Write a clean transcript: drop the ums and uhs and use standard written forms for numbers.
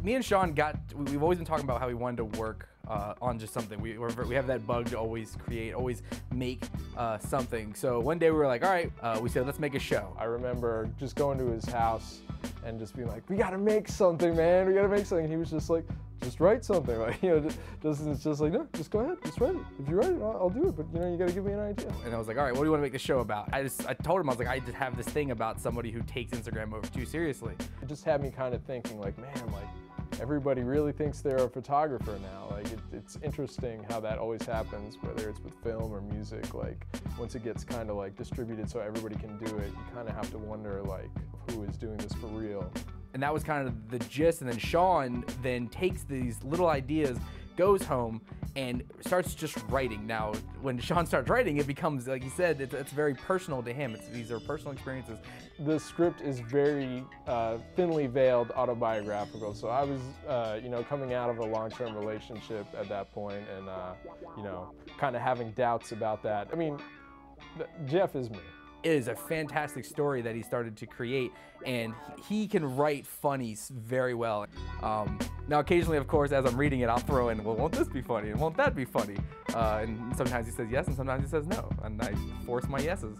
Me and Sean we've always been talking about how we wanted to work on just something. We have that bug to always create, always make something. So one day we were like, all right, we said, let's make a show. I remember just going to his house and just being like, we gotta make something, man. We gotta make something. And he was just like, just write something. Like, you know, it's just like, no, just go ahead, just write it. If you write it, I'll do it. But you know, you gotta give me an idea. And I was like, all right, what do you want to make the show about? I told him, I was like, I just have this thing about somebody who takes Instagram over too seriously. It just had me kind of thinking like, man, like, everybody really thinks they're a photographer now. Like, it's interesting how that always happens, whether it's with film or music. Like, once it gets kind of like distributed so everybody can do it, you kind of have to wonder like, who is doing this for real? And that was kind of the gist. And then Sean then takes these little ideas, goes home, and starts just writing. Now, when Sean starts writing, it becomes, like he said, it's very personal to him. These are personal experiences. The script is very thinly veiled autobiographical. So I was, you know, coming out of a long-term relationship at that point, and you know, kind of having doubts about that. I mean, Jeff is me. It is a fantastic story that he started to create, and he can write funnies very well. Now, occasionally, of course, as I'm reading it, I'll throw in, well, won't this be funny, and won't that be funny? And sometimes he says yes, and sometimes he says no, and I force my yeses.